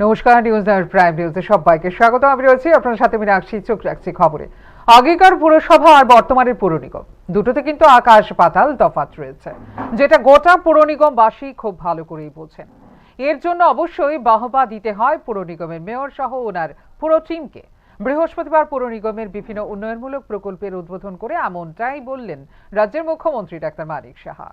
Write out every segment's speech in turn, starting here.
নমস্কার, news hour prime নিউজে সবাইকে স্বাগত। আমি রয়েছি আপনার সাথে, আমি চোখ রাখছি খবরে। আগেকার পুরসভা আর বর্তমানের পুর নিগম দুটোতে কিন্তু আকাশ পাতাল তফাৎ রয়েছে, যেটা গোটা পুর নিগমবাসী খুব ভালো করেই বোঝেন। এর জন্য অবশ্যই বাহবা দিতে হয় পুর নিগমের মেয়র সহ ওনার পুরো টিমকে। বৃহস্পতিবার পুর নিগমের বিভিন্ন উন্নয়নমূলক প্রকল্পের উদ্বোধন করে এমনটাই বললেন রাজ্যের মুখ্যমন্ত্রী ডাক্তার মানিক সাহা।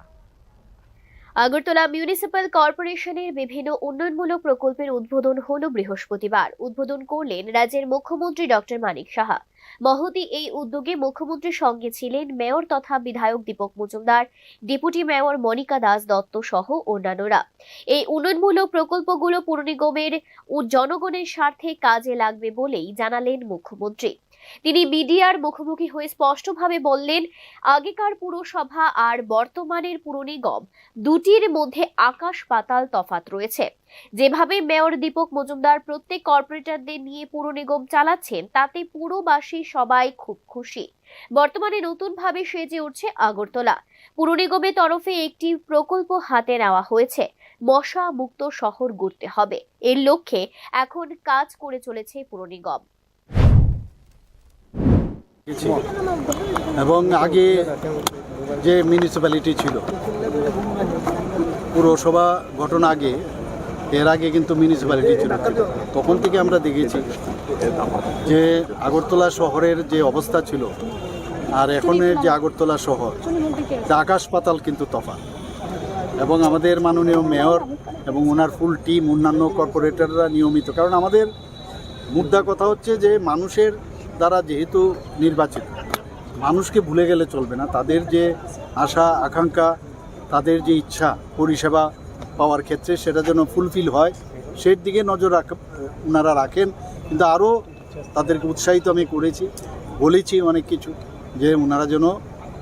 আগরতলা মিউনিসিপ্যাল কর্পোরেশনের বিভিন্ন উন্নয়নমূলক প্রকল্পের উদ্বোধন হলো বৃহস্পতিবার। উদ্বোধন করলেন রাজ্যের মুখ্যমন্ত্রী ডক্টর মানিক সাহা। মহতী এই উদ্যোগে মুখ্যমন্ত্রীর সঙ্গে ছিলেন মেয়র তথা বিধায়ক দীপক মজুমদার, ডেপুটি মেয়র মনিকা দাস দত্ত সহ অন্যান্যরা। এই উন্নয়নমূলক প্রকল্পগুলো পুর নিগমের ও জনগণের স্বার্থে কাজে লাগবে বলেই জানালেন মুখ্যমন্ত্রী। তিনি মিডিয়ার মুখোমুখি হয়ে স্পষ্টভাবে বললেন, আগেকার পুরসভা আর বর্তমানের পুর নিগম দুটির মধ্যে আকাশ পাতাল তফাৎ রয়েছে। যেভাবে মেয়র দীপক মজুমদার প্রত্যেক কর্পোরেটরদের নিয়ে পুর নিগম চালাচ্ছেন, তাতে পুরবাসী সবাই খুব খুশি। বর্তমানে নতুন ভাবে সেজে উঠছে আগরতলা। পুর নিগমের তরফে একটি প্রকল্প হাতে নেওয়া হয়েছে, মশা মুক্ত শহর গড়তে হবে। এর লক্ষ্যে এখন কাজ করে চলেছে পুর নিগম। এবং আগে যে মিউনিসিপ্যালিটি ছিল, পুরসভা গঠন আগে, এর আগে কিন্তু মিউনিসিপ্যালিটি ছিল। তখন থেকে আমরা দেখেছি যে আগরতলা শহরের যে অবস্থা ছিল আর এখনের যে আগরতলা শহর, তা আকাশ পাতাল কিন্তু তফাৎ। এবং আমাদের মাননীয় মেয়র এবং ওনার ফুল টিম, অন্যান্য কর্পোরেটররা নিয়মিত, কারণ আমাদের মুদ্রা কথা হচ্ছে যে মানুষের দ্বারা যেহেতু নির্বাচিত, মানুষকে ভুলে গেলে চলবে না। তাদের যে আশা আকাঙ্ক্ষা, তাদের যে ইচ্ছা পরিষেবা পাওয়ার ক্ষেত্রে সেটা যেন ফুলফিল হয়, সেই দিকে নজর ওনারা রাখেন। কিন্তু আরও তাদেরকে উৎসাহিত আমি করেছি, বলেছি অনেক কিছু, যে ওনারা যেন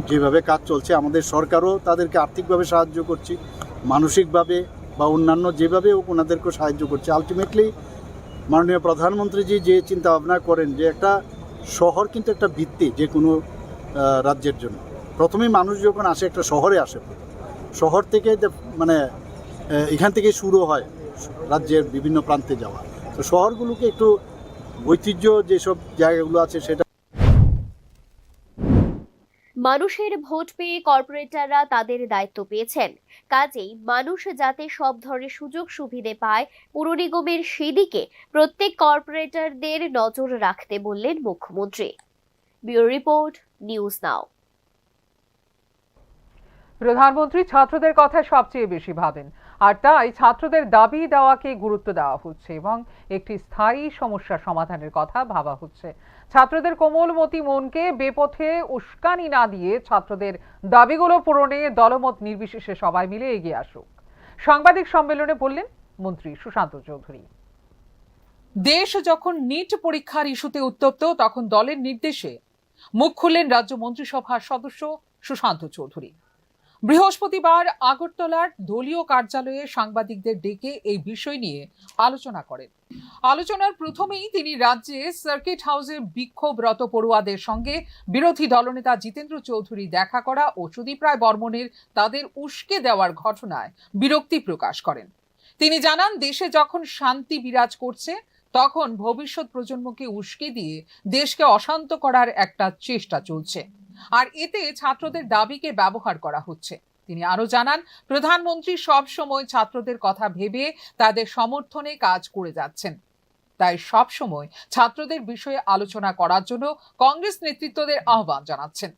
যেভাবে কাজ চলছে, আমাদের সরকারও তাদেরকে আর্থিকভাবে সাহায্য করছি, মানসিকভাবে বা অন্যান্য যেভাবে ওনাদেরকেও সাহায্য করছে। আলটিমেটলি মাননীয় প্রধানমন্ত্রীজি যে চিন্তা ভাবনা করেন যে একটা শহর কিন্তু একটা ভিত্তি যে কোনো রাজ্যের জন্য। প্রথমেই মানুষ যখন আসে একটা শহরে আসে, শহর থেকে মানে এখান থেকে শুরু হয় রাজ্যের বিভিন্ন প্রান্তে যাওয়া। তো শহরগুলোকে একটু ঐতিহ্য যেসব জায়গাগুলো আছে সেটা। মানুষের ভোট পেয়ে কর্পোরেটররা তাদের দায়িত্ব পেয়েছেন, কাজেই মানুষ যাতে সব ধরনের সুযোগ সুবিধে পায়, পুর নিগমের সেদিকে প্রত্যেক কর্পোরেটরদের নজর রাখতে বললেন মুখ্যমন্ত্রী। ব্যুরো রিপোর্ট, নিউজ নাও। প্রধানমন্ত্রী ছাত্রদের কথা সবচেয়ে বেশি ভাবেন, আর তাই ছাত্রদের দাবি দেওয়াকে গুরুত্ব দেওয়া হচ্ছে এবং একটি স্থায়ী সমস্যা সমাধানের কথা ভাবা হচ্ছে। ছাত্রদের কোমলমতি মনকে বেপথে উস্কানি না দিয়ে ছাত্রদের দাবিগুলো পূরণে দলমত নির্বিশেষে সবাই মিলে এগিয়ে আসুক, সাংবাদিক সম্মেলনে বললেন মন্ত্রী সুশান্ত চৌধুরী। দেশ যখন নিট পরীক্ষার ইস্যুতে উত্তপ্ত, তখন দলের নির্দেশে মুখ খুললেন রাজ্য মন্ত্রিসভার সদস্য সুশান্ত চৌধুরী। বৃহস্পতিবার আগরতলার দলীয় কার্যালয়ে সাংবাদিকদের ডেকে এই বিষয় নিয়ে আলোচনা করেন। আলোচনার প্রথমেই তিনি রাজ্যে সার্কিট হাউসে বিক্ষোভরত পড়ুয়াদের সঙ্গে বিরোধী দলনেতা জিতেন্দ্র চৌধুরী দেখা করা ও সুদীপ রায় বর্মনের তাদের উস্কে দেওয়ার ঘটনায় বিরক্তি প্রকাশ করেন। তিনি জানান, দেশে যখন শান্তি বিরাজ করছে, তখন ভবিষ্যৎ প্রজন্মকে উস্কে দিয়ে দেশকে অশান্ত করার একটা চেষ্টা চলছে, আর এতে ছাত্রদের দাবিকে ব্যবহার করা হচ্ছে। তিনি আরো জানান, প্রধানমন্ত্রী সব সময় ছাত্রদের কথা ভেবে তাদের সমর্থনে কাজ করে যাচ্ছেন, তাই সব সময় ছাত্রদের বিষয়ে আলোচনা করার জন্য কংগ্রেস নেতৃত্বদের আহ্বান জানাচ্ছেন।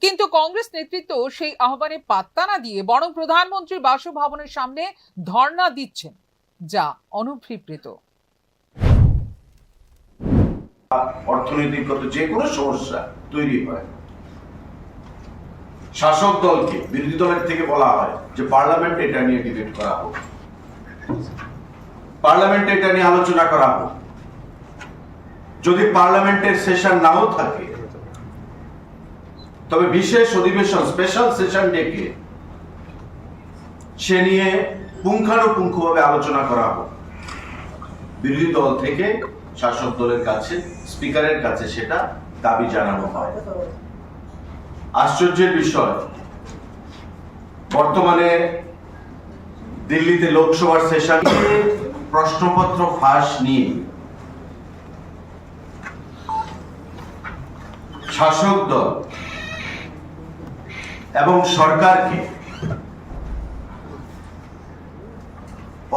কিন্তু কংগ্রেস নেতৃত্ব সেই আহ্বানে পাত্তা না দিয়ে বরং প্রধানমন্ত্রীর বাসভবনের সামনে ধর্ণা দিচ্ছেন, যা অনুভিপ্রেত। অর্থনৈতিকগত যে কোনো সমস্যা তৈরি হয়, শাসক দলকে বিরোধী দলের থেকে বলা হয় যে পার্লামেন্টে এটা নিয়ে ডিবেট করা হোক, পার্লামেন্টে এটা নিয়ে আলোচনা করা হোক। যদি পার্লামেন্টের সেশন নাও থাকে, তবে বিশেষ অধিবেশন, স্পেশাল সেশন ডেকে সে নিয়ে পুঙ্খানুপুঙ্খভাবে আলোচনা করা হোক। বিরোধী দল থেকে শাসক দলের কাছে, স্পিকারের কাছে সেটা দাবি জানানো হয়। আশ্চর্যের বিষয়, বর্তমানে দিল্লিতে লোকসভার সেশন প্রশ্নপত্র ফাঁস নিয়ে শাসক দল এবং সরকারকে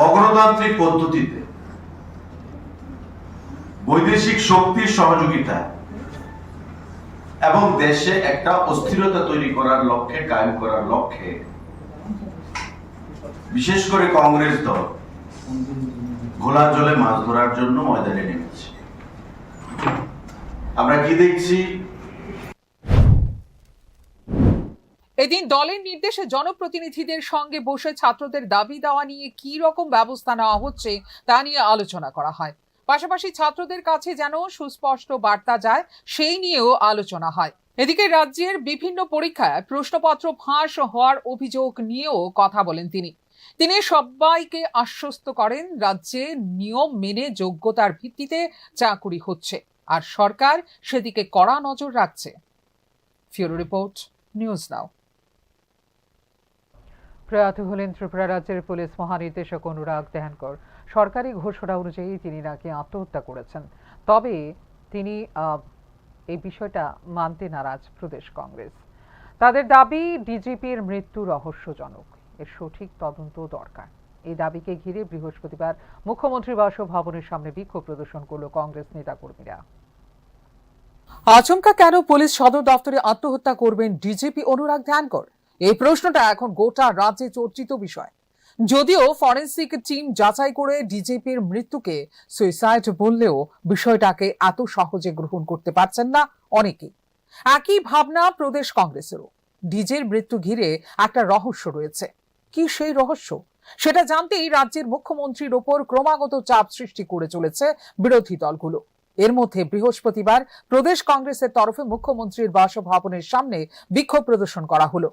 অগণতান্ত্রিক পদ্ধতিতে বৈদেশিক শক্তির সহযোগিতা এবং দেশে একটা অস্থিরতা তৈরি করার লক্ষ্যে, কায়েম করার লক্ষ্যে বিশেষ করে কংগ্রেস দল ঘোলা জলে মাছ ধরার জন্য ময়দানে নেমেছে। আমরা কি দেখছি? এদিন দলের নির্দেশে জনপ্রতিনিধিদের সঙ্গে বসে ছাত্রদের দাবি দেওয়া নিয়ে কি রকম ব্যবস্থা নেওয়া হচ্ছে তা নিয়ে আলোচনা করা হয়। পাশাপাশি ছাত্রদের কাছে যেন সুস্পষ্ট বার্তা যায় সেই নিয়েও আলোচনা হয়। এদিকে রাজ্যের বিভিন্ন পরীক্ষায় প্রশ্নপত্র ফাঁস হওয়ার অভিযোগ নিয়েও কথা বলেন তিনি সবাইকে আশ্বস্ত করেন রাজ্যে নিয়ম মেনে যোগ্যতার ভিত্তিতে চাকুরি হচ্ছে আর সরকার সেদিকে কড়া নজর রাখছে। ফিউরো রিপোর্ট, নিউজ নাও। প্রয়াত হলেন ত্রিপুরা রাজ্যের পুলিশ মহানির্দেশক অনুরাগ ধ্যানকর। সরকারি ঘোষণা অনুযায়ী তিনি নাকি আত্মহত্যা করেছেন, তবে তিনি এই বিষয়টা মানতে নারাজ প্রদেশ কংগ্রেস। তাদের দাবি ডিজিপির মৃত্যু রহস্যজনক, এর সঠিক তদন্ত দরকার। এই দাবিকে ঘিরে বৃহস্পতিবার মুখ্যমন্ত্রী বাসভবনের সামনে বিক্ষোভ প্রদর্শন করল কংগ্রেস নেতাকর্মীরা। আচমকা কেন পুলিশ সদর দপ্তরে আত্মহত্যা করবেন ডিজিপি অনুরাগ ধ্যানকর? এই প্রশ্নটা এখন গোটা রাজ্যে চর্চিত বিষয়। যদিও ফরেনসিক টিম যাচাই করে ডিজিপির মৃত্যুকে সুইসাইড বললেও বিষয়টাকে এত সহজে গ্রহণ করতে পারছেন না অনেকেই। একই ভাবনা প্রদেশ কংগ্রেসেরও। ডিজির মৃত্যু ঘিরে একটা রহস্য রয়েছে। কি সেই রহস্য? সেটা জানতেই রাজ্যের মুখ্যমন্ত্রীর ওপর ক্রমাগত চাপ সৃষ্টি করে চলেছে বিরোধী দলগুলো। এর মধ্যে বৃহস্পতিবার প্রদেশ কংগ্রেসের তরফে মুখ্যমন্ত্রীর বাসভবনের সামনে বিক্ষোভ প্রদর্শন করা হলো।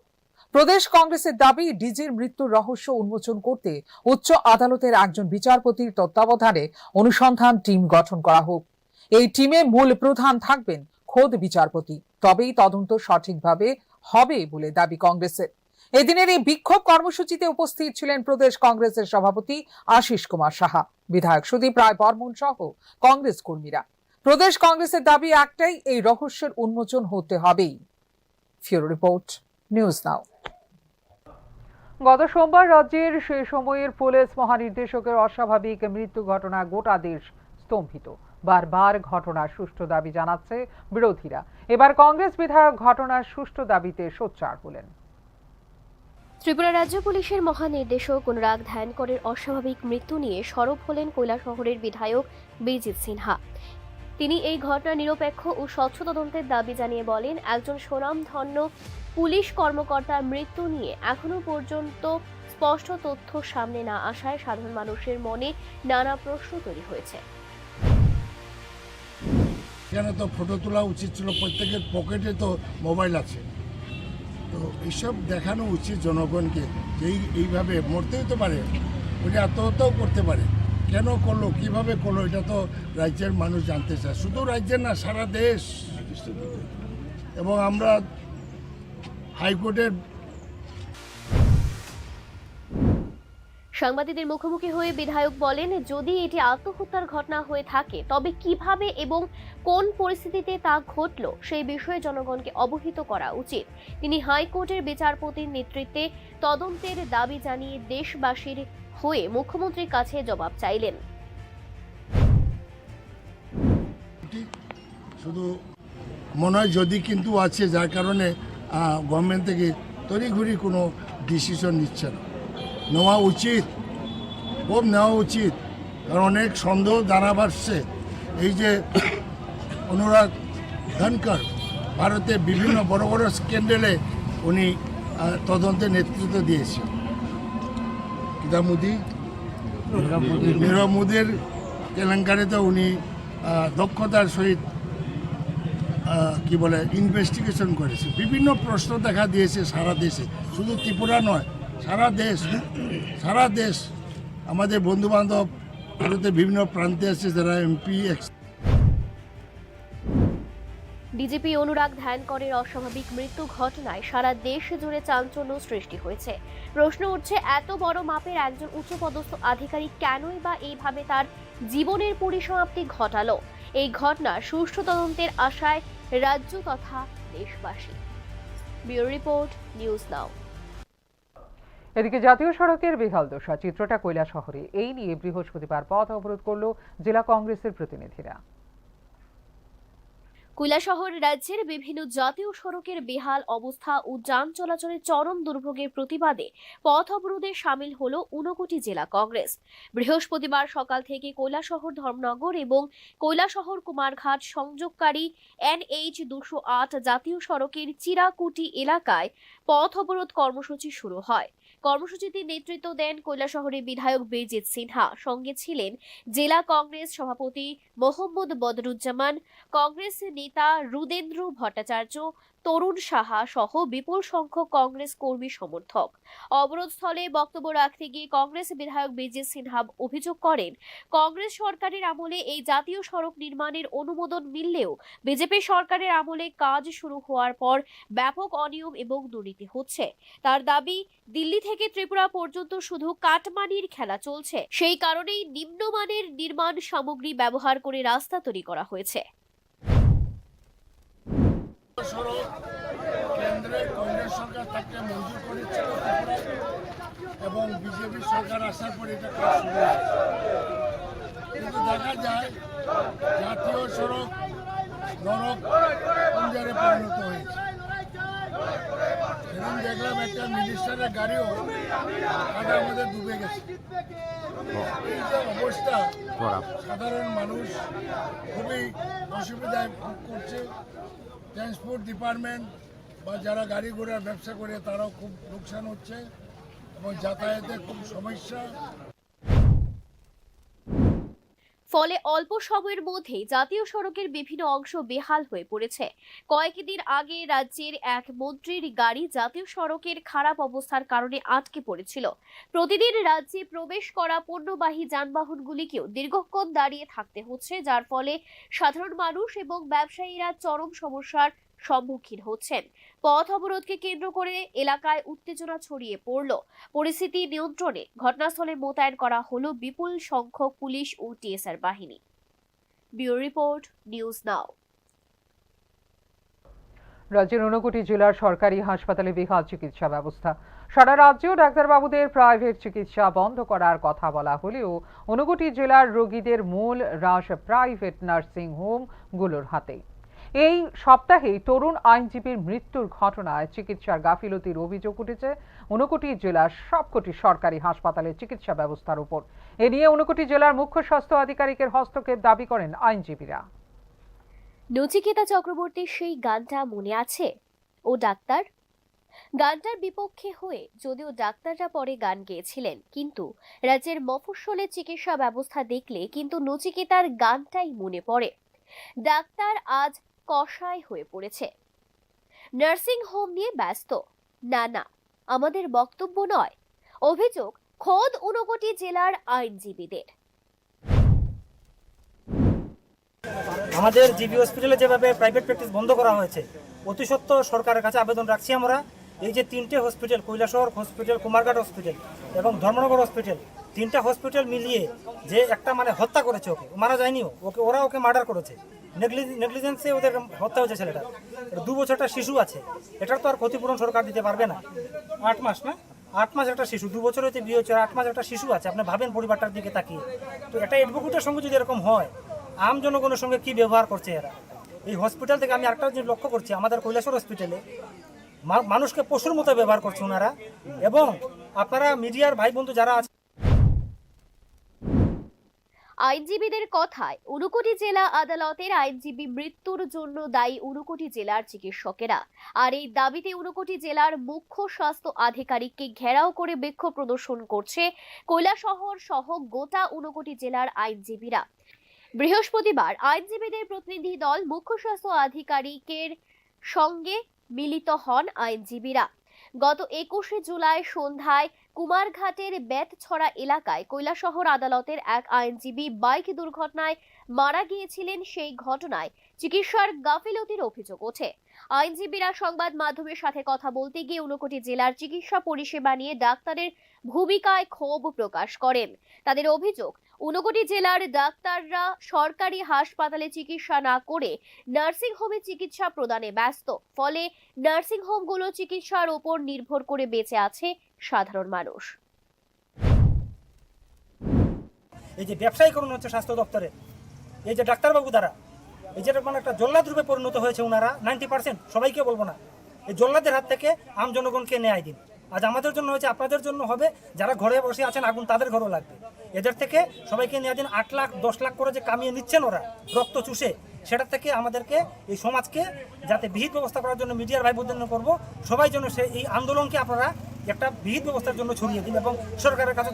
প্রদেশ কংগ্রেসের দাবি ডিজির মৃত্যুর রহস্য উন্মোচন করতে উচ্চ আদালতের একজন বিচারপতির তত্ত্বাবধানে অনুসন্ধান টিম গঠন করা হোক। এই টিমে মূল প্রধান থাকবেন খোদ বিচারপতি, তবেই তদন্ত সঠিকভাবে হবে বলে দাবি কংগ্রেসের। এদিনের এই বিক্ষোভ কর্মসূচিতে উপস্থিত ছিলেন প্রদেশ কংগ্রেসের সভাপতি আশিস কুমার সাহা, বিধায়ক সুদীপ রায় বর্মন সহ কংগ্রেস কর্মীরা। প্রদেশ কংগ্রেসের দাবি একটাই, এই রহস্যের উন্মোচন হতে হবেই। ফিউরো রিপোর্ট, নিউজ নাও। গত সোমবার রাজ্যের সে সময়ের পুলিশ মহানির্দেশকের অস্বাভাবিক মৃত্যু ঘটনা গোটা দেশ স্তম্ভিত। বারবার ঘটনার সুষ্ঠু দাবি জানাচ্ছে বিরোধীরা। এবার কংগ্রেস বিধায়ক ঘটনার সুষ্ঠু দাবিতে সোচ্চার হলেন। ত্রিপুরা রাজ্য পুলিশের মহানির্দেশক অনুরাগ ধ্যানকরের অস্বাভাবিক মৃত্যু নিয়ে সরব হলেন কৈলাসহরের বিধায়ক বিজিত সিনহা। তিনি এই ঘটনা নিরপেক্ষ ও স্বচ্ছ তদন্তের দাবি জানিয়ে বলেন, একজন স্বনামধন্য পুলিশ কর্মকর্তার মৃত্যু নিয়ে এখনো পর্যন্ত স্পষ্ট তথ্য সামনে না আসায় সাধারণ মানুষের মনে নানা প্রশ্ন তৈরি হয়েছে। এখানে তো ফটো তোলা উচিত ছিল, প্রত্যেকের পকেটে তো মোবাইল আছে, তো এইসব দেখানো উচিত জনগণকে যে এইভাবে মরতেই তো পারে, ওটা আত্মহত্যাও করতে পারে। কেন করলো, কিভাবে করলো, এটা তো রাজ্যের মানুষ জানতে চায়, শুধু রাজ্যের না সারা দেশ। এবং আমরা হাইকোর্টের সাংবাদিকদের মুখোমুখি হয়ে বিধায়ক বলেন, যদি এটি আত্মহত্যার ঘটনা হয়ে থাকে তবে কিভাবে এবং কোন পরিস্থিতিতে তা ঘটল সেই বিষয়ে জনগণকে অবহিত করা উচিত। তিনি হাইকোর্টের বিচারপতির নেতৃত্বে তদন্তের দাবি জানিয়ে দেশবাসীর হয়ে মুখ্যমন্ত্রীর কাছে জবাব চাইলেন। শুধু মনে হয় যদি কিন্তু আছে, যার কারণে গভর্নমেন্ট থেকে তড়িঘড়ি কোনো ডিসিশন নিচ্ছে না, নেওয়া উচিত, খুব নেওয়া উচিত। কারণ অনেক সন্দেহ দাঁড়া বাড়ছে। এই যে অনুরাগ ধ্যানকর ভারতে বিভিন্ন বড় বড় স্ক্যান্ডেলে উনি তদন্তে নেতৃত্ব দিয়েছেন। নীরব মোদীর কেলেঙ্কারিতে উনি দক্ষতার সহিত কি বলে ইনভেস্টিগেশন করেছে। বিভিন্ন প্রশ্ন দেখা দিয়েছে সারা দেশে, শুধু ত্রিপুরা নয়, সারা দেশ। আমাদের বন্ধু বান্ধব ভারতের বিভিন্ন প্রান্তে আছে যারা এমপি। ডিজিপি অনুরাগ ধ্যানকরের অস্বাভাবিক মৃত্যু ঘটনায় সারা দেশ জুড়ে চাঞ্চল্য সৃষ্টি হয়েছে। প্রশ্ন উঠছে, এত বড় মাপের একজন উচ্চপদস্থ আধিকারিক কেনই বা এইভাবে তার জীবনের পরিসমাপ্তি ঘটালো? এই ঘটনা সুষ্ঠু তদন্তের আশায় রাজ্য তথা দেশবাসী। ব্যুরো রিপোর্ট, নিউজ নাও। এদিকে জাতীয় সড়কের বেহাল দশা চিত্রটা কৈলাসহরে। এই নিয়ে বৃহস্পতিবার পথ অবরোধ করল জেলা কংগ্রেসের প্রতিনিধিরা। কৈলাসহর রাজ্যের বিভিন্ন জাতীয় সড়কের বেহাল অবস্থা ও যান চলাচলের চরম দুর্ভোগের প্রতিবাদে পথ অবরোধে সামিল হল ঊনকোটি জেলা কংগ্রেস। বৃহস্পতিবার সকাল থেকে কৈলাসহর ধর্মনগর এবং কৈলাসহর কুমারঘাট সংযোগকারী NH 208 জাতীয় সড়কের চিরাকুটি এলাকায় পথ অবরোধ কর্মসূচি শুরু হয়। কর্মসূচিতে নেতৃত্ব দেন কৈলাসহরের বিধায়ক বীরজিৎ সিনহা। সঙ্গে ছিলেন জেলা কংগ্রেস সভাপতি মোহাম্মদ বদরুজ্জামান, কংগ্রেস নেতা রুদেন্দ্র ভট্টাচার্য, তরুণ সাহা সহ বিপুল সংখ্যক কংগ্রেস কর্মী সমর্থক। অবরোধস্থলে বক্তব্য রাখতে গিয়ে কংগ্রেস বিধায়ক বীরজিৎ সিনহা অভিযোগ করেন, কংগ্রেস সরকারের আমলে এই জাতীয় সড়ক নির্মাণের অনুমোদন মিললেও বিজেপি সরকারের আমলে কাজ শুরু হওয়ার পর ব্যাপক অনিয়ম এবং দুর্নীতি হচ্ছে। তার দাবি, দিল্লি থেকে ত্রিপুরা পর্যন্ত শুধু কাটমানির খেলা চলছে। সেই কারণেই নিম্নমানের নির্মাণ সামগ্রী ব্যবহার করে রাস্তা তৈরি করা হয়েছে। সড়ক কেন্দ্রে কংগ্রেস সরকার তাকে মঞ্জুর করেছিল ত্রিপুরায়, এবং বিজেপি সরকার আসার পর এটা কাজ শুরু হয়েছে। কিন্তু দেখা যায় জাতীয় সড়ক নরক কুঞ্জারে পরিণত হয়েছে। এরকম দেখলাম একটা মিনিস্টারের গাড়িও কাদার মধ্যে ডুবে গেছে। এই যে অবস্থা, সাধারণ মানুষ খুবই অসুবিধায় ভোগ করছে। ট্রান্সপোর্ট ডিপার্টমেন্ট বা যারা গাড়ি ঘোড়ার ব্যবসা করে তারাও খুব লোকসান হচ্ছে এবং যাতায়াতে খুব সমস্যা। ফলে অল্প সময়ের মধ্যেই জাতীয় সড়কের বিভিন্ন অংশ বেহাল হয়ে পড়েছে। কয়েকদিন আগে রাজ্যের এক মন্ত্রীর গাড়ি জাতীয় সড়কের খারাপ অবস্থার কারণে আটকে পড়েছিল। প্রতিদিন রাজ্যে প্রবেশ করা পণ্যবাহী যানবাহনগুলিকেও দীর্ঘক্ষণ দাঁড়িয়ে থাকতে হচ্ছে, যার ফলে সাধারণ মানুষ এবং ব্যবসায়ীরা চরম সমস্যার সম্মুখীন হচ্ছেন। পথ অবরোধকে কেন্দ্র করে এলাকায় উত্তেজনা ছড়িয়ে পড়ল। পরিস্থিতি নিয়ন্ত্রণে ঘটনাস্থলে মোতায়েন করা হলো বিপুল সংখ্যক পুলিশ ও টিএসআর বাহিনী। ব্যুরো রিপোর্ট, নিউজ নাও। রাজ্যের ঊনকোটি জেলার সরকারি হাসপাতালে বেহাল চিকিৎসা ব্যবস্থা। সারা রাজ্যেও ডাক্তারবাবুদের প্রাইভেট চিকিৎসা বন্ধ করার কথা বলা হলেও ঊনকোটি জেলার রোগীদের মূল হ্রাস প্রাইভেট নার্সিং হোমগুলোর হাতে। এই সপ্তাহেই তরুণ আইনজীবীর মৃত্যুর ঘটনায় চিকিৎসার গাফিলতির অভিযোগ উঠেছে ঊনকোটি জেলার সবকটি সরকারি হাসপাতালের চিকিৎসা ব্যবস্থার উপর। এ নিয়ে ঊনকোটি জেলার মুখ্য স্বাস্থ্য আধিকারিকের হস্তক্ষেপ দাবি করেন আইনজীবীরা। নচিকেতা চক্রবর্তীর সেই গানটা মনে আছে? ও ডাক্তার, গানটার বিপক্ষে হয়ে যদিও ডাক্তাররা পরে গান গেয়েছিলেন, কিন্তু রাজ্যের মফস্বলের চিকিৎসা ব্যবস্থা দেখলে কিন্তু নচিকেতার গানটাই মনে পড়ে। ডাক্তার আজ কষায় হয়ে পড়েছে, নার্সিং হোম নিয়ে ব্যস্ত। না না, আমাদের বক্তব্য নয়, অভিযোগ খোদ ঊনকোটি জেলার আইনজীবীদের। আমাদের জিবি হসপিটালে যেভাবে প্রাইভেট প্র্যাকটিস বন্ধ করা হয়েছে, অতি সত্ত্বর সরকারের কাছে আবেদন রাখছি আমরা, এই যে তিনটে hospital, Kailashahar hospital, Kumarghat hospital এবং ধর্মনগর হসপিটাল, তিনটা হসপিটাল মিলিয়ে যে একটা মানে হত্যা করেছে, ওকে মারা যায়নি, ওকে মার্ডার করেছে, নেগলিজেন্সে ওদের হত্যা হয়েছে ছেলেটা। 2 বছরটা শিশু আছে, এটার তো আর ক্ষতিপূরণ সরকার দিতে পারবে না। 8 মাস না, 8 মাস একটা শিশু, 2 বছর হয়েছে বিয়ে হচ্ছে, 8 মাস একটা শিশু আছে। আপনি ভাবেন পরিবারটার দিকে তাকিয়ে। তো একটা অ্যাডভোকেটের সঙ্গে যদি এরকম হয়, আম জনগণের সঙ্গে কি ব্যবহার করছে এরা। এই হসপিটাল থেকে আমি একটা জিনিস লক্ষ্য করছি, আমাদের কৈলাসহর হসপিটালে মানুষকে পশুর মতো ব্যবহার করছে ওনারা। এবং আপনারা মিডিয়ার ভাই বন্ধু যারা আছে, আইনজীবীদের কথায় ঊনকোটি জেলা আদালতের আইনজীবী মৃত্যুর জন্য দায়ী ঊনকোটি জেলার চিকিৎসকেরা। আর এই দাবিতে ঊনকোটি জেলার মুখ্য স্বাস্থ্য আধিকারিককে ঘেরাও করে বিক্ষোভ প্রদর্শন করছে কৈলাসহর সহ গোটা ঊনকোটি জেলার আইনজীবীরা। বৃহস্পতিবার আইনজীবীদের প্রতিনিধি দল মুখ্য স্বাস্থ্য আধিকারিকের সঙ্গে মিলিত হন আইনজীবীরা। গত 21শে জুলাই সন্ধ্যায় কুমারঘাটের বেতছড়া এলাকায় কৈলাসহর আদালতের এক আইনজীবী বাইক দুর্ঘটনায় মারা গিয়েছিলেন। সেই ঘটনায় চিকিৎসার গাফিলতির অভিযোগ ওঠে। আইনজীবীরা সংবাদ মাধ্যমের সাথে কথা বলতে গিয়ে ঊনকোটি জেলার চিকিৎসা পরিষেবা নিয়ে ডাক্তারের ভূমিকায় ক্ষোভ প্রকাশ করেন। তাদের অভিযোগ, ঊনকোটি জেলার ডাক্তাররা সরকারি হাসপাতালে চিকিৎসা না করে নার্সিংহোমে চিকিৎসা প্রদানে ব্যস্ত। ফলে নার্সিংহোমগুলো চিকিৎসার উপর নির্ভর করে বেঁচে আছে সাধারণ মানুষ। এই যে ব্যবসায়ীকরণ হচ্ছে স্বাস্থ্য দপ্তরে, এই যে ডাক্তারবাবু দ্বারা এই যে মানে একটা জল্লাদ রূপে পরিণত হয়েছে ওনারা। 90% সবাইকে বলবো না, এই জল্লাদের হাত থেকে আম জনগণকে ন্যায় দিন। আজ আমাদের জন্য হয়েছে, আপনাদের জন্য হবে। যারা ঘরে বসে আছেন আগুন তাদের ঘরও লাগবে। এদের থেকে সবাইকে ন্যায় দিন। 8 লাখ 10 লাখ করে যে কামিয়ে নিচ্ছেন ওরা রক্ত চুষে, সেটা থেকে আমাদেরকে এই সমাজকে যাতে বিহিত ব্যবস্থা করার জন্য মিডিয়ার ভাই বোনদের করব, সবাই জন্য এই আন্দোলনকে আপনারা একটা বিহিত ব্যবস্থার জন্য ছড়িয়ে দিন এবং সরকারের কাছে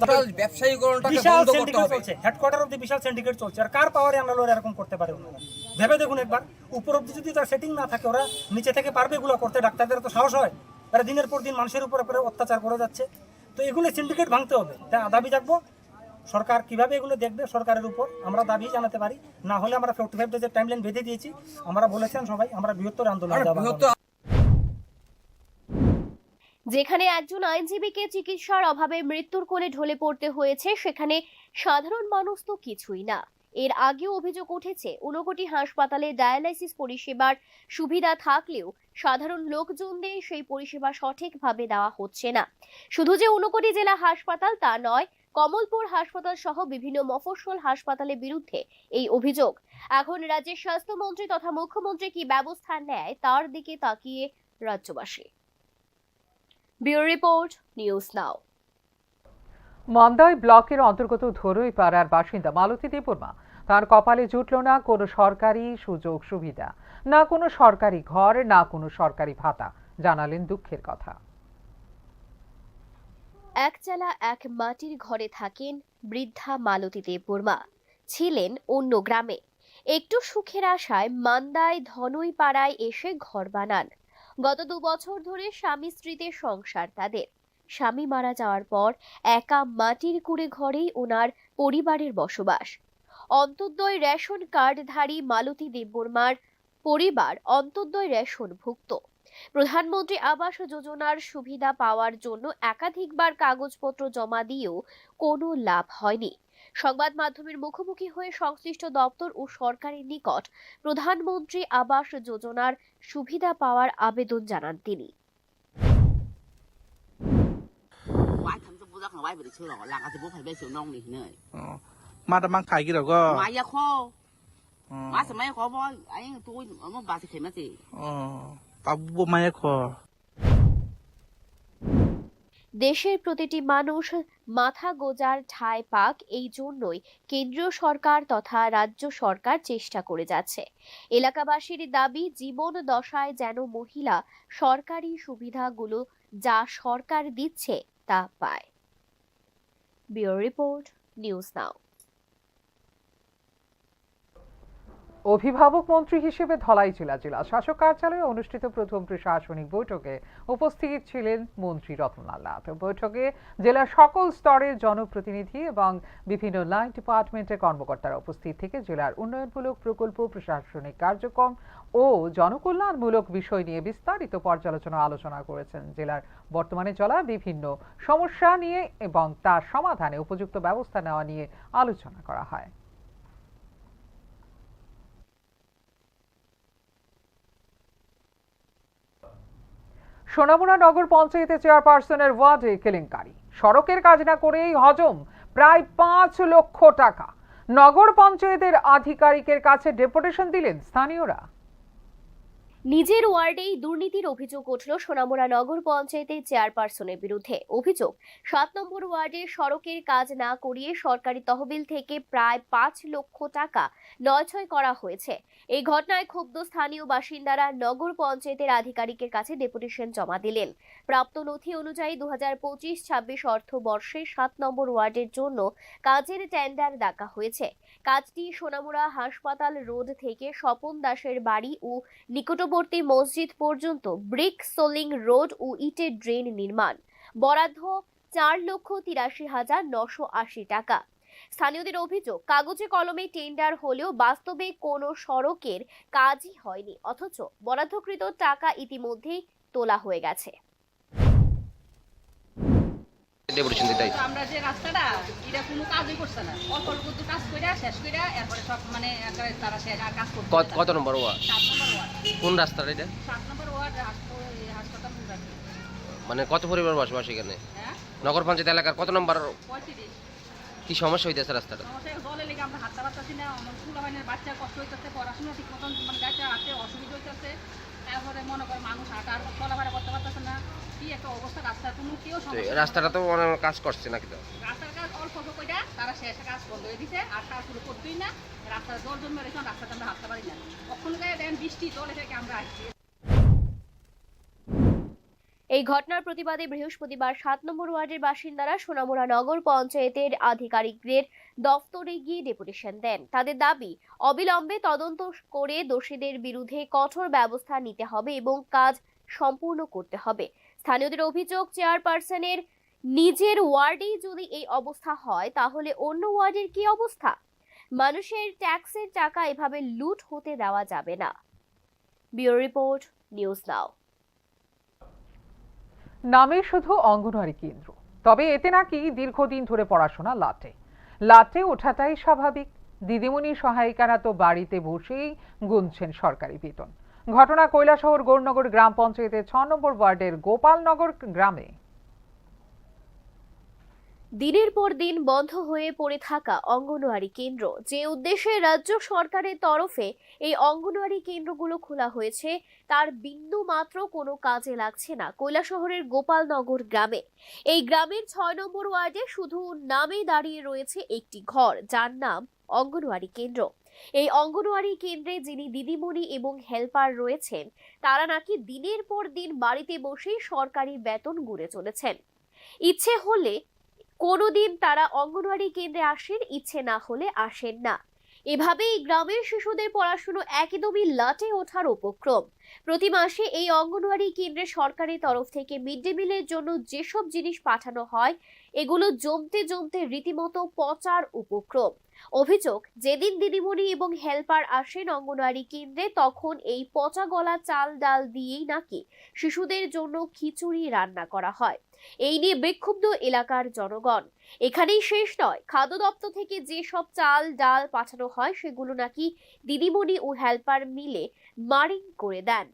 হেডকোয়ার্টার অব্দি বিশাল সিন্ডিকেট চলছে। আর কার পাওয়ারে আমরা লোক এরকম করতে পারে ওনারা? ভেবে দেখুন একবার, উপর অব্দি যদি তার সেটিং না থাকে, ওরা নিচে থেকে পারবে এগুলো করতে? ডাক্তারদের তো সাহস হয়? তারা দিনের পর দিন মানুষের উপর অত্যাচার করে যাচ্ছে। তো এগুলো সিন্ডিকেট ভাঙতে হবে। তাই দাবি রাখবো, সরকার কিভাবে এগুলো দেখবে সরকারের উপর আমরা দাবি জানাতে পারি। না হলে আমরা 45 ডেজের টাইমলাইন বেঁধে দিয়েছি। আমরা বলেছেন সবাই আমরা বৃহত্তর আন্দোলন। যেখানে একজন আইনজীবীকে চিকিৎসার অভাবে মৃত্যুর কোলে ঢলে পড়তে হয়েছে, সেখানে সাধারণ মানুষ তো কিছুই না। এর আগেও অভিযোগ উঠেছে, ঊনকোটি হাসপাতালে ডায়ালাইসিস পরিষেবার সুবিধা থাকলেও সাধারণ লোকজনদের সেই পরিষেবা সঠিকভাবে দেওয়া হচ্ছে না। শুধু যে ঊনকোটি জেলা হাসপাতাল তা নয়, কমলপুর হাসপাতাল সহ বিভিন্ন মফস্বল হাসপাতালের বিরুদ্ধে এই অভিযোগ। এখন রাজ্যের স্বাস্থ্যমন্ত্রী তথা মুখ্যমন্ত্রী কি ব্যবস্থা নেয় তার দিকে তাকিয়ে রাজ্যবাসী। Bureau report, news now. Mandai ব্লকের অন্তর্গত ধরুই পাড়ার বাসিন্দা মালতী দেববর্মা তার কপালে জুটল না কোনো সরকারি সুযোগ সুবিধা, না কোনো সরকারি ঘর, না কোনো সরকারি ভাতা। জানালেন দুঃখের কথা। একচালা এক মাটির ঘরে থাকেন বৃদ্ধা মালতী দেববর্মা। ছিলেন অন্য গ্রামে। একটু সুখের আশায় মান্দায় ধনুই পাড়ায় এসে ঘর বানান। গত 2 বছর ধরে স্বামী স্ত্রীতে সংসার তাদের। স্বামী মারা যাওয়ার পর একা মাটির কুড়ে ঘরেই ওনার পরিবারের বসবাস। অন্তোদয় রেশন কার্ডধারী মালতী দেববর্মার পরিবার অন্তোদয় রেশন ভুক্ত। প্রধানমন্ত্রী আবাস যোজনার সুবিধা পাওয়ার জন্য একাধিকবার কাগজপত্র জমা দিয়েও কোনো লাভ হয়নি। সংবাদ মাধ্যমের মুখোমুখি হয়ে সংশ্লিষ্ট দপ্তর ও সরকারের নিকট প্রধানমন্ত্রী আবাস যোজনার সুবিধা পাওয়ার আবেদন জানান তিনি।มาแต่มังขายกี่ดอกก็มายาโคมาสมัยขอบอยไอ้ตัวมันบาสิเข็มนะสิปาบุมายขอদেশের প্রতিটি মানুষ মাথা গোজার ঠাঁই পাক, এই জন্যই কেন্দ্রীয় সরকার তথা রাজ্য সরকার চেষ্টা করে যাচ্ছে। এলাকাবাসীর দাবি, জীবন দশায় যেন মহিলা সরকারি সুবিধাগুলো যা সরকার দিচ্ছে তা পায়। ব্যুরো রিপোর্ট, নিউজ নাও। অভিভাবক মন্ত্রী হিসেবে ধলাই জেলা শাসক কার্যালয়ে অনুষ্ঠিত প্রথম প্রশাসনিক বৈঠকে উপস্থিত ছিলেন মন্ত্রী রতনলাল নাথ। বৈঠকে জেলার সকল স্তরের জনপ্রতিনিধি এবং বিভিন্ন লাইন ডিপার্টমেন্টের কর্মকর্তারা উপস্থিত থেকে জেলার উন্নয়নমূলক প্রকল্প, প্রশাসনিক কার্যক্রম ও জনকল্যাণমূলক বিষয় নিয়ে বিস্তারিত পর্যালোচনা আলোচনা করেছেন। জেলার বর্তমানে চলা বিভিন্ন সমস্যা নিয়ে এবং তার সমাধানে উপযুক্ত ব্যবস্থা নেওয়া নিয়ে আলোচনা করা হয়। সোনামুড়া নগর পঞ্চায়েতের চেয়ারপারসনের ওয়ার্ডে কেলেঙ্কারি। সড়কের কাজ না করেই হজম প্রায় 5 লক্ষ টাকা। নগর পঞ্চায়েতের আধিকারিকের কাছে ডেপুটেশন দিলেন স্থানীয়রা। নিজের ওয়ার্ডেই দুর্নীতির অভিযোগ উঠল সোনামুড়া নগর পঞ্চায়েতের চেয়ারপারসনের বিরুদ্ধে। অভিযোগ, 7 নম্বর ওয়ার্ডে সড়কের কাজ না করিয়ে সরকারি তহবিল থেকে প্রায় 5 লক্ষ টাকা নয়ছয় করা হয়েছে। এই ঘটনায় ক্ষুব্ধ স্থানীয় বাসিন্দারা নগর পঞ্চায়েতের আধিকারিকের কাছে ডেপুটেশন জমা দিলেন। প্রাপ্ত নথি অনুযায়ী 2025-26 অর্থবর্ষে 7 নম্বর ওয়ার্ডের জন্য কাজের টেন্ডার ডাকা হয়েছে। কাজটি সোনামুড়া হাসপাতাল রোড থেকে স্বপন দাসের বাড়ি ও নিকটবর্তী নিকটবর্তী মসজিদ পর্যন্ত ব্রিক সোলিং রোড ও ইটের ড্রেন নির্মাণ। বরাদ্দ 4,83,980 টাকা। স্থানীয়দের অভিযোগ, কাগজে কলমে টেন্ডার হলেও বাস্তবে কোনো সড়কের কাজই হয়নি, অথচ বরাদ্দকৃত টাকা ইতিমধ্যেই তোলা হয়ে গেছে। আমরা যে রাস্তাটা এটা কোনো কাজই করছে না, অল্প অল্প একটু কাজ করে শেষ করে এরপরে সব মানে একেবারে তারা শেষ আর কাজ করতে কত নম্বর ওয়ার্ড? 7 নম্বর ওয়ার্ড। কোন রাস্তাটা এটা? 7 নম্বর ওয়ার্ড হাসপাতাল মুরাদি। মানে কত পরিবার বসবাস এখানে? হ্যাঁ, নগর পঞ্চায়েত এলাকার কত নম্বর? 35। কি সমস্যা হইতেছে রাস্তাটা? সমস্যা জলের লেগে আমরা হাঁটতে পারতেছি না, আমার ছোটবাইনের বাচ্চা কষ্ট হইতেছে, পড়াশোনা ঠিক মতন মানে যাইতে হাঁটতে অসুবিধা হইতেছে। তারপরে মনে করে মানুষ হাঁটার চলাফেরা করতে পারতেছে না, কি একটা অবস্থা রাস্তা, কোনো কেউ তো সমস্যা। রাস্তাটা তো অনেক কাজ করছে নাকি? তো রাস্তার কাজ অল্প অল্প কইরা তারা শেষে কাজ বন্ধ হয়ে দিছে, আর কাজ শুরু করতেই না। রাস্তার জল জমে রয়েছে, রাস্তাতে আমরা হাঁটতে পারি না। কখন গায়ে দেন বৃষ্টি জল এসে আমরা আসছি। এই ঘটনার প্রতিবাদে বৃহস্পতিবার 7 নম্বর ওয়ার্ডের বাসিন্দারা সোনামুড়া নগর পঞ্চায়েতের আধিকারিকদের দফতরে গিয়ে ডেপুটেশন দেন। তাদের দাবি, অবিলম্বে তদন্ত করে দোষীদের বিরুদ্ধে কঠোর ব্যবস্থা নিতে হবে এবং কাজ সম্পূর্ণ করতে হবে। স্থানীয়দের অভিযোগ, চেয়ারপারসনের নিজের ওয়ার্ডেই যদি এই অবস্থা হয় তাহলে অন্য ওয়ার্ডের কি অবস্থা? মানুষের ট্যাক্সের টাকা এভাবে লুট হতে দেওয়া যাবে না। ব্যুরো রিপোর্ট, নিউজ নাও। নামে শুধু অঙ্গনওয়াড়ি কেন্দ্র, তবে এতে নাকি দীর্ঘদিন ধরে পড়াশোনা লাটে ওঠাটাই স্বাভাবিক। দিদিমণি সহায়িকারা তো বাড়িতে বসেই গুনছেন সরকারি বেতন। ঘটনা কৈলাসহর গৌরনগর গ্রাম পঞ্চায়েতের 6 নম্বর ওয়ার্ডের গোপালনগর গ্রামে। দিনের পর দিন বন্ধ হয়ে পড়ে থাকা অঙ্গনওয়াড়ি কেন্দ্র, যে উদ্দেশ্যে রাজ্য সরকারের তরফে এই অঙ্গনওয়াড়ি কেন্দ্রগুলো খোলা হয়েছে, তার বিন্দু মাত্র কোনো কাজে লাগছে না কৈলাসহরের গোপালনগর গ্রামে। এই গ্রামের 6 নম্বর ওয়ার্ডে শুধু নামে দাঁড়িয়ে রয়েছে একটি ঘর, যার নাম অঙ্গনওয়াড়ি কেন্দ্র। এই অঙ্গনওয়াড়ি কেন্দ্রে যিনি দিদিমণি এবং হেল্পার রয়েছেন, তারা নাকি দিনের পর দিন বাড়িতে বসেই সরকারি বেতন গুনে চলেছেন। ইচ্ছে হলে কোনোদিন তারা অঙ্গনওয়াড়ি কেন্দ্রে আসেন, ইচ্ছে না হলে আসেন না। এভাবেই গ্রামের শিশুদের পড়াশুনো একদমই লাটে ওঠার উপক্রম। প্রতি মাসে এই অঙ্গনওয়াড়ি কেন্দ্রে সরকারের তরফ থেকে মিড ডে মিলের জন্য যেসব জিনিস পাঠানো হয়, এগুলো জমতে জমতে রীতিমতো পচার উপক্রম। অভিযোগ, যেদিন দিদিমণি এবং হেল্পার আসেন অঙ্গনওয়াড়ি কেন্দ্রে, তখন এই পচা গলা চাল ডাল দিয়েই নাকি শিশুদের জন্য খিচুড়ি রান্না করা হয়। এই নিয়ে বিক্ষুব্ধ এলাকার জনগণ। এখানেই শেষ নয়, খাদ্য দপ্তর থেকে যেসব চাল ডাল পাঠানো হয় সেগুলো নাকি দিদিমণি ও হেল্পার মিলে মারিং করে দেন।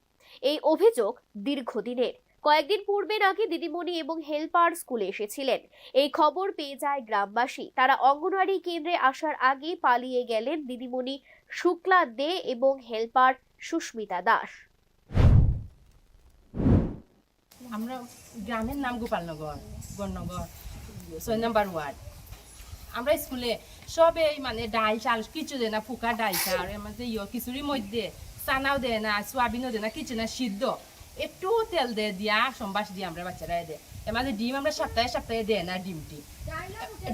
এই অভিযোগ দীর্ঘদিনের। কয়েকদিন পূর্বে নাকি দিদিমণি এবং হেল্পার স্কুলে এসেছিলেন। এই খবর পেয়ে যায় গ্রামবাসী। তারা অঙ্গনওয়াড়ি কেন্দ্রে আসার আগে পালিয়ে গেলেন দিদিমণি শুক্লা দে এবং হেল্পার সুস্মিতা দাস। আমরা গ্রামের নাম গোপালনগর, গৌরনগর 6 নম্বর ওয়ার্ড। আমরা স্কুলে সবে মানে ডাল চাল কিছু দেয় না, ফুকা ডাল চাল আমাদের খিচুড়ির মধ্যে চানাও দেয় না, সোয়াবিনও দেয় না, কিছু না, সিদ্ধ একটু তেল দিয়ে দিয়া সম্বাস দিয়ে আমরা বাচ্চারা দেয়। আমাদের ডিম আমরা সপ্তাহে সপ্তাহে দেয় না, ডিমটি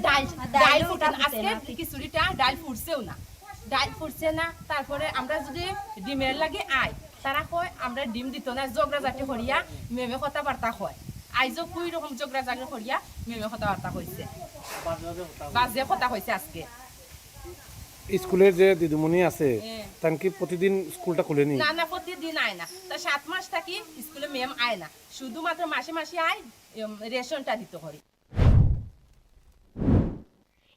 ডাল ফুটে না। আজকে খিচুড়িটা ডাল ফুটছেও না, ডাল ফুটছে না। তারপরে আমরা যদি ডিমের লাগে আয়, তারা কয় আমরা ডিম দিত না, জগরা জাতি করিয়া মেমে কথাবার্তা হয়। আইজও কুই রকম জগরা জাতি করিয়া মেমে কথাবার্তা হয়েছে, বাজে কথা হয়েছে আজকে। স্কুলের যে দিদিমণি আছে তান কি প্রতিদিন স্কুলটা খুলেনি? না না, প্রতিদিন আয় না। তা 7 মাস থাকি স্কুলে ম্যাম আয় না, শুধুমাত্র মাসে মাসে আয় রেশনটা দিতে পারি।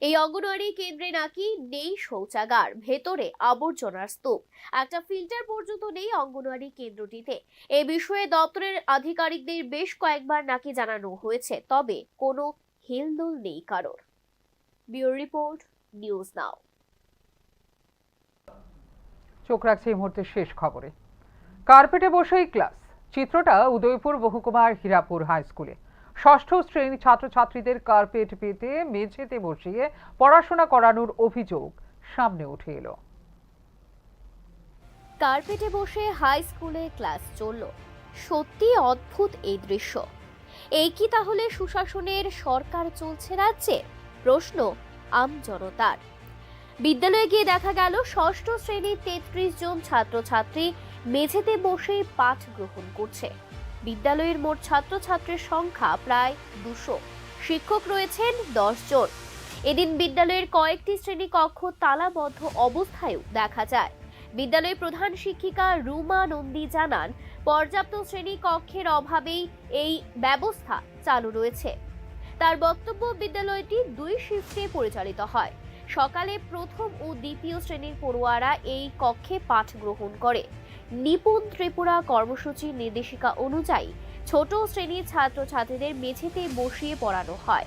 এই অঙ্গনওয়াড়ি কেন্দ্রে নাকি নেই শৌচাগার, ভেতরে আবর্জনার স্তূপ, একটা ফিল্টার পর্যন্ত নেই অঙ্গনওয়াড়ি কেন্দ্রটিতে। এ বিষয়ে দপ্তরের আধিকারিকদের বেশ কয়েকবার নাকি জানানো হয়েছে, তবে কোনো হেলদোল নেই কারোর। ব্যুরো রিপোর্ট, নিউজ নাও। চোখ রাখছে এই মুহূর্তে শেষ খবরে। কার্পেটে বসেই ক্লাস, চিত্রটা উদয়পুর বহুকুমার হীরাপুর হাই স্কুলে। ষষ্ঠ শ্রেণী ছাত্রছাত্রীদের কার্পেট পেতে মেঝেতে বসিয়ে পড়াশোনা করানোর অভিযোগ সামনে উঠে এলো। কার্পেটে বসে হাই স্কুলে ক্লাস চলল। সত্যি অদ্ভুত এই দৃশ্য। এই কি তাহলে সুশাসনের সরকার চলছে রাজ্যে? প্রশ্ন আমজনতার। বিদ্যালয়ে গিয়ে দেখা গেল ষষ্ঠ শ্রেণীর 33 জন ছাত্রছাত্রী মেঝেতে বসেই পাঠ গ্রহণ করছে। বিদ্যালয়ের মোট ছাত্রছাত্রীর সংখ্যা প্রায় 200, শিক্ষক রয়েছেন 10 জন। এদিন বিদ্যালয়ের কয়েকটি শ্রেণীকক্ষ তালাবদ্ধ অবস্থায়ও দেখা যায়। বিদ্যালয়ের প্রধান শিক্ষিকা রুমা নন্দী জানান, পর্যাপ্ত শ্রেণীকক্ষের অভাবেই এই ব্যবস্থা চালু রয়েছে। তার বক্তব্য, বিদ্যালয়টি 2 শিফটে পরিচালিত হয়। সকালে প্রথম ও দ্বিতীয় শ্রেণীর পড়ুয়ারা এই কক্ষে পাঠ গ্রহণ করে। নিপুণ ত্রিপুরা কর্মসূচির নির্দেশিকা অনুযায়ী ছোট শ্রেণীর ছাত্রছাত্রীদের মেঝেতে বসিয়ে পড়ানো হয়।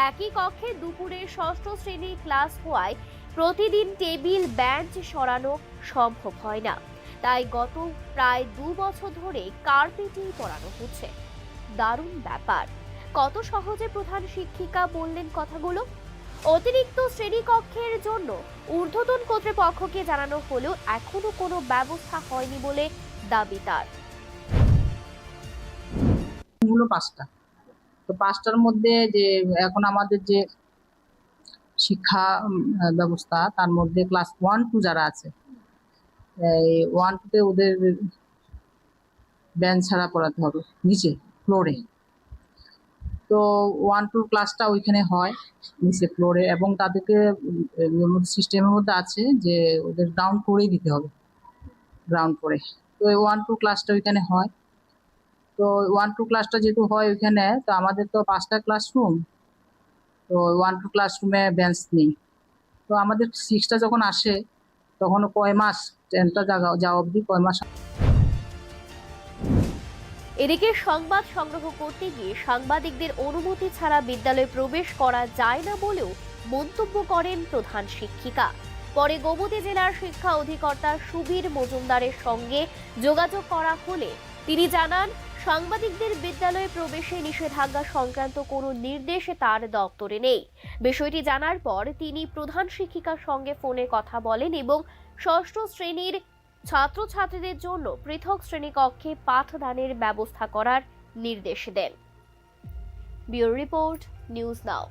একই কক্ষে দুপুরের 6ষ্ঠ শ্রেণীর ক্লাস হওয়ায় প্রতিদিন টেবিল বেঞ্চ সরানো সম্ভব হয় না। তাই গত প্রায় 2 বছর ধরে কার্পেটেই পড়ানো হচ্ছে। দারুণ ব্যাপার। কত সহজে প্রধান শিক্ষিকা বললেন কথাগুলো। অতিরিক্ত শ্রেণীকক্ষের জন্য ঊর্ধ্বতন কর্তৃপক্ষকে জানানো হলেও এখনো কোনো ব্যবস্থা হয়নি বলে দাবি তার। হলো 5টা, তো 5টার মধ্যে যে এখন আমাদের যে শিক্ষা ব্যবস্থা, তার মধ্যে ক্লাস 1-2 যারা আছে, এই 1-2-তে ওদের বেঞ্চ ছাড়া পড়াতে হবে নিচে ফ্লোরে। তো 1-2 ক্লাসটা ওইখানে হয় নিচে ফ্লোরে, এবং তাদেরকে সিস্টেমের মধ্যে আছে যে ওদের গ্রাউন্ড ফ্লোরেই দিতে হবে, গ্রাউন্ড ফ্লোরে। তো 1-2 ক্লাসটা ওইখানে হয়। তো 1-2 ক্লাসটা যেহেতু হয় ওইখানে, তো আমাদের তো 5টা ক্লাসরুম, তো 1-2 ক্লাসরুমে বেঞ্চ নেই। তো আমাদের 6টা যখন আসে তখন কয় মাস 10টা যাওয়া অবধি কয় মাস। এদিকে সংবাদ সংগ্রহ করতে গিয়ে সাংবাদিকদের অনুমতি ছাড়া বিদ্যালয়ে প্রবেশ করা যায় না বলেও মন্তব্য করেন প্রধান শিক্ষিকা। পরে গোমতী জেলার শিক্ষা অধিকর্তা সুবীর মজুমদারের সঙ্গে যোগাযোগ করা হলে তিনি জানান, সাংবাদিকদের বিদ্যালয়ে প্রবেশে নিষেধাজ্ঞা সংক্রান্ত কোনো নির্দেশ তার দপ্তরে নেই। বিষয়টি জানার পর তিনি প্রধান শিক্ষিকার সঙ্গে ফোনে কথা বলেন এবং 6ষ্ঠ শ্রেণীর ছাত্রছাত্রীদের জন্য পৃথক শ্রেণীকক্ষে পাঠদানের ব্যবস্থা করার নির্দেশ দেন। ব্যুরো রিপোর্ট, নিউজ নাও।